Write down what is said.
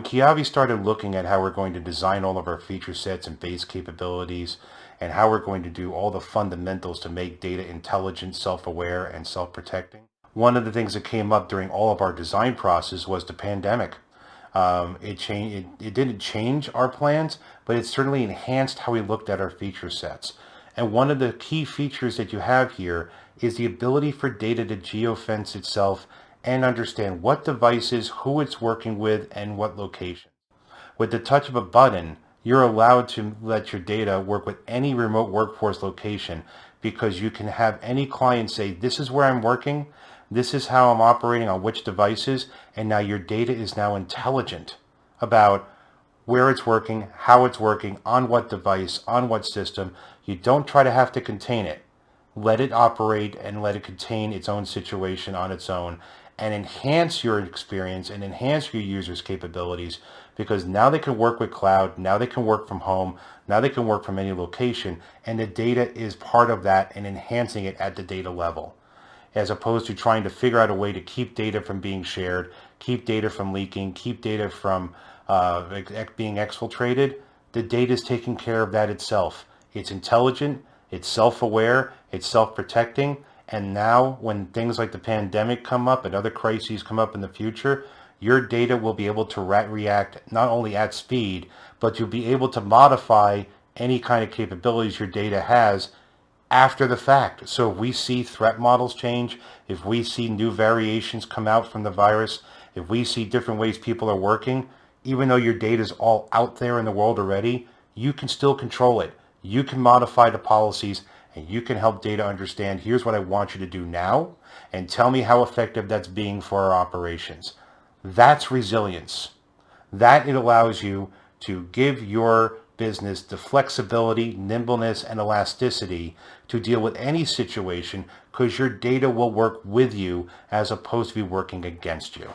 Keyavi started looking at how we're going to design all of our feature sets and base capabilities and how we're going to do all the fundamentals to make data intelligent, self-aware, and self-protecting, one of the things that came up during all of our design process was the pandemic. It didn't change our plans, but it certainly enhanced how we looked at our feature sets. And one of the key features that you have here is the ability for data to geofence itself and understand what devices, who it's working with, and what location. With the touch of a button, you're allowed to let your data work with any remote workforce location because you can have any client say, this is where I'm working, this is how I'm operating on which devices, and now your data is now intelligent about where it's working, how it's working, on what device, on what system. You don't try to have to contain it. Let it operate and let it contain its own situation on its own and enhance your experience and enhance your users' capabilities, because now they can work with cloud, now they can work from home, now they can work from any location, and the data is part of that and enhancing it at the data level, as opposed to trying to figure out a way to keep data from being shared, keep data from leaking, keep data from being exfiltrated. The data is taking care of that itself. It's intelligent, it's self-aware, it's self-protecting, and now when things like the pandemic come up and other crises come up in the future, your data will be able to react not only at speed, but you'll be able to modify any kind of capabilities your data has after the fact. So if we see threat models change, if we see new variations come out from the virus, if we see different ways people are working, even though your data is all out there in the world already, you can still control it. You can modify the policies and you can help data understand, here's what I want you to do now, and tell me how effective that's being for our operations. That's resilience. That it allows you to give your business the flexibility, nimbleness, and elasticity to deal with any situation because your data will work with you as opposed to be working against you.